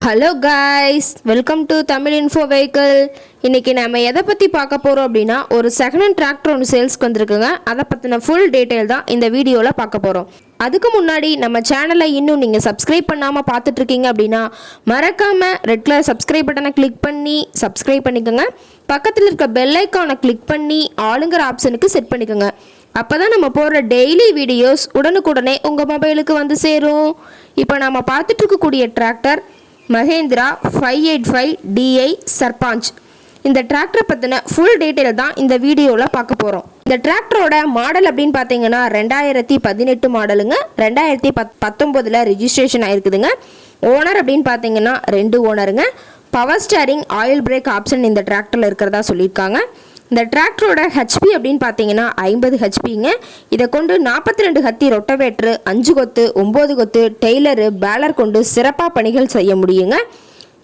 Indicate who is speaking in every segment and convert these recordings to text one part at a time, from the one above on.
Speaker 1: Hello guys, welcome to Tamil info vehicle. இன்றைக்கி நம்ம எதை பற்றி பார்க்க போகிறோம் அப்படின்னா, ஒரு செகண்ட் ஹேண்ட் டிராக்டர் ஒன்று சேல்ஸ்க்கு வந்திருக்குங்க. அதை பற்றின ஃபுல் டீட்டெயில் தான் இந்த வீடியோவில் பார்க்க போகிறோம். அதுக்கு முன்னாடி நம்ம சேனலை இன்னும் நீங்கள் சப்ஸ்கிரைப் பண்ணாமல் பார்த்துட்ருக்கீங்க அப்படின்னா மறக்காமல் ரெட் கலர் சப்ஸ்கிரைப் பட்டனை கிளிக் பண்ணி சப்ஸ்கிரைப் பண்ணிக்கோங்க. பக்கத்தில் இருக்க பெல் ஐக்கானை கிளிக் பண்ணி ஆளுங்கிற ஆப்ஷனுக்கு செட் பண்ணிக்கோங்க. அப்போ தான் நம்ம போடுற டெய்லி வீடியோஸ் உடனுக்குடனே உங்கள் மொபைலுக்கு வந்து சேரும். இப்போ நம்ம பார்த்துட்ருக்கக்கூடிய டிராக்டர் மஹேந்திரா 585DI சர்பாஞ்ச். இந்த டிராக்டரை பற்றின ஃபுல் டீட்டெயில் தான் இந்த வீடியோவில் பார்க்க போகிறோம். இந்த டிராக்டரோட மாடல் அப்படின்னு பார்த்தீங்கன்னா 2018 மாடலுங்க. 2019 ரிஜிஸ்ட்ரேஷன் ஆகிருக்குதுங்க. ஓனர் அப்படின்னு பார்த்தீங்கன்னா 2 ஓனருங்க. Power steering, oil brake option இந்த டிராக்டரில் இருக்கிறதா சொல்லியிருக்காங்க. இந்த டிராக்டரோட ஹெச்பி அப்படின்னு பார்த்தீங்கன்னா 50 ஹெச்பிங்க. இதை கொண்டு 42 ஹத்தி ரொட்டவேட்ரு, 5 கொத்து, 9 கொத்து, டெய்லரு, பேலர் கொண்டு சிறப்பாக பணிகள் செய்ய முடியுங்க.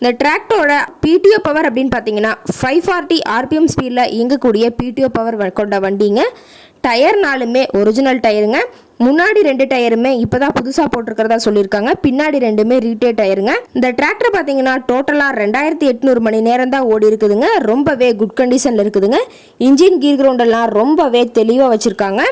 Speaker 1: இந்த டிராக்டரோட பிடிஓ பவர் அப்படின்னு பார்த்தீங்கன்னா 540 RPM ஸ்பீடில் இயங்கக்கூடிய பிடிஓ பவர் கொண்ட வண்டிங்க. டயர் 4மே ஒரிஜினல் டயருங்க. முன்னாடி 2 டயருமே இப்போ தான் புதுசாக போட்டிருக்கிறதா சொல்லியிருக்காங்க. பின்னாடி 2மே ரீட்டே டயருங்க. இந்த டிராக்டர் பார்த்தீங்கன்னா டோட்டலாக 2800 மணி நேரம் தான் ஓடி இருக்குதுங்க. ரொம்பவே குட் கண்டிஷனில் இருக்குதுங்க. இன்ஜின் கீர் கிரவுண்டெல்லாம் ரொம்பவே தெளிவாக வச்சுருக்காங்க.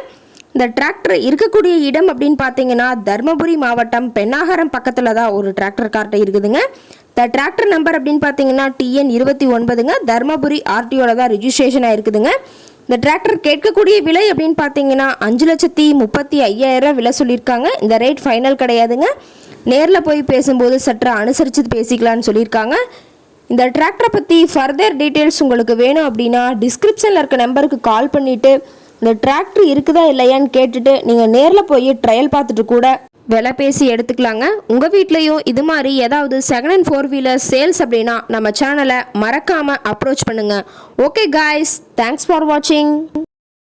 Speaker 1: இந்த டிராக்டர் இருக்கக்கூடிய இடம் அப்படின்னு பார்த்தீங்கன்னா தர்மபுரி மாவட்டம் பெண்ணாகரம் பக்கத்தில் தான் ஒரு டிராக்டர் கார்ட்டை இருக்குதுங்க. இந்த டிராக்டர் நம்பர் அப்படின்னு பார்த்தீங்கன்னா TN 29ங்க. தர்மபுரி RTOல தான் ரிஜிஸ்ட்ரேஷன் ஆகிருக்குதுங்க. இந்த டிராக்டர் கேட்கக்கூடிய விலை அப்படின்னு பார்த்தீங்கன்னா 5,35,000 விலை சொல்லியிருக்காங்க. இந்த ரேட் ஃபைனல் கிடையாதுங்க. நேரில் போய் பேசும்போது சற்று அனுசரித்து பேசிக்கலான்னு சொல்லியிருக்காங்க. இந்த டிராக்டரை பற்றி ஃபர்தர் டீட்டெயில்ஸ் உங்களுக்கு வேணும் அப்படின்னா டிஸ்கிரிப்ஷனில் இருக்க நம்பருக்கு கால் பண்ணிவிட்டு இந்த டிராக்டர் இருக்குதா இல்லையான்னு கேட்டுட்டு நீங்கள் நேரில் போய் ட்ரையல் பார்த்துட்டு கூட விலை பேசி எடுத்துக்கலாங்க. உங்கள் வீட்லேயும் இது மாதிரி ஏதாவது செகண்ட் ஹேண்ட் 4 வீலர் சேல்ஸ் அப்படின்னா நம்ம சேனலை மறக்காமல் அப்ரோச் பண்ணுங்கள். ஓகே காய்ஸ், தேங்க்ஸ் ஃபார் வாட்சிங்.